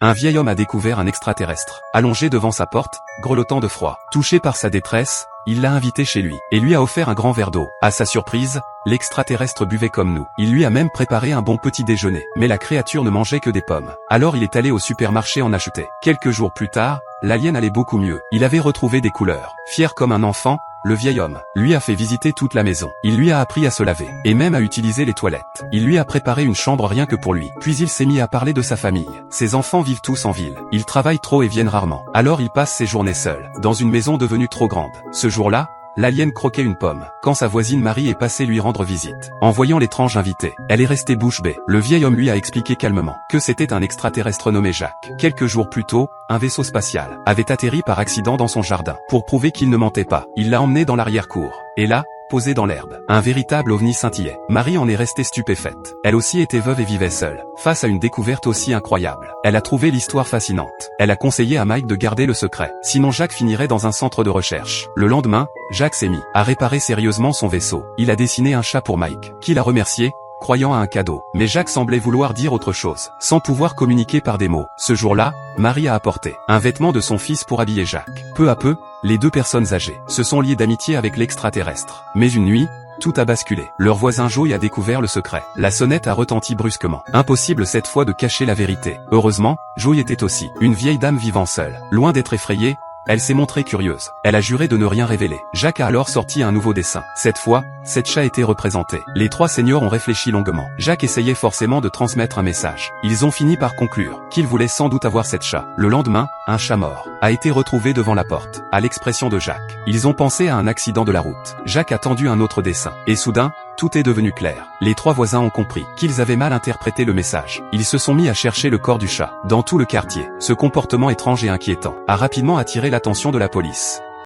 Un vieil homme a découvert un extraterrestre, allongé devant sa porte, grelottant de froid. Touché par sa détresse, il l'a invité chez lui, et lui a offert un grand verre d'eau. À sa surprise, l'extraterrestre buvait comme nous. Il lui a même préparé un bon petit déjeuner. Mais la créature ne mangeait que des pommes. Alors il est allé au supermarché en acheter. Quelques jours plus tard, l'alien allait beaucoup mieux. Il avait retrouvé des couleurs. Fier comme un enfant, le vieil homme lui a fait visiter toute la maison. Il lui a appris à se laver, et même à utiliser les toilettes. Il lui a préparé une chambre rien que pour lui. Puis il s'est mis à parler de sa famille. Ses enfants vivent tous en ville. Ils travaillent trop et viennent rarement. Alors il passe ses journées seul, dans une maison devenue trop grande. Ce jour-là, l'alien croquait une pomme, quand sa voisine Marie est passée lui rendre visite. En voyant l'étrange invité, elle est restée bouche bée. Le vieil homme lui a expliqué calmement que c'était un extraterrestre nommé Jacques. Quelques jours plus tôt, un vaisseau spatial avait atterri par accident dans son jardin. Pour prouver qu'il ne mentait pas, il l'a emmené dans l'arrière-cour. Et là, posé dans l'herbe, un véritable ovni scintillait. Marie en est restée stupéfaite. Elle aussi était veuve et vivait seule. Face à une découverte aussi incroyable, elle a trouvé l'histoire fascinante. Elle a conseillé à Mike de garder le secret, sinon Jacques finirait dans un centre de recherche. Le lendemain, Jacques s'est mis à réparer sérieusement son vaisseau. Il a dessiné un chat pour Mike, qui l'a remercié, croyant à un cadeau. Mais Jacques semblait vouloir dire autre chose, sans pouvoir communiquer par des mots. Ce jour-là, Marie a apporté un vêtement de son fils pour habiller Jacques. Peu à peu, les deux personnes âgées se sont liées d'amitié avec l'extraterrestre. Mais une nuit, tout a basculé. Leur voisin Joey a découvert le secret. La sonnette a retenti brusquement. Impossible cette fois de cacher la vérité. Heureusement, Joey était aussi une vieille dame vivant seule. Loin d'être effrayée, elle s'est montrée curieuse. Elle a juré de ne rien révéler. Jacques a alors sorti un nouveau dessin. Cette fois, 7 chats étaient représentés. Les 3 seigneurs ont réfléchi longuement. Jacques essayait forcément de transmettre un message. Ils ont fini par conclure qu'ils voulaient sans doute avoir 7 chats. Le lendemain, un chat mort a été retrouvé devant la porte. À l'expression de Jacques, ils ont pensé à un accident de la route. Jacques a tendu un autre dessin. Et soudain, tout est devenu clair. Les 3 voisins ont compris qu'ils avaient mal interprété le message. Ils se sont mis à chercher le corps du chat dans tout le quartier. Ce comportement étrange et inquiétant a rapidement attiré l'attention de la police.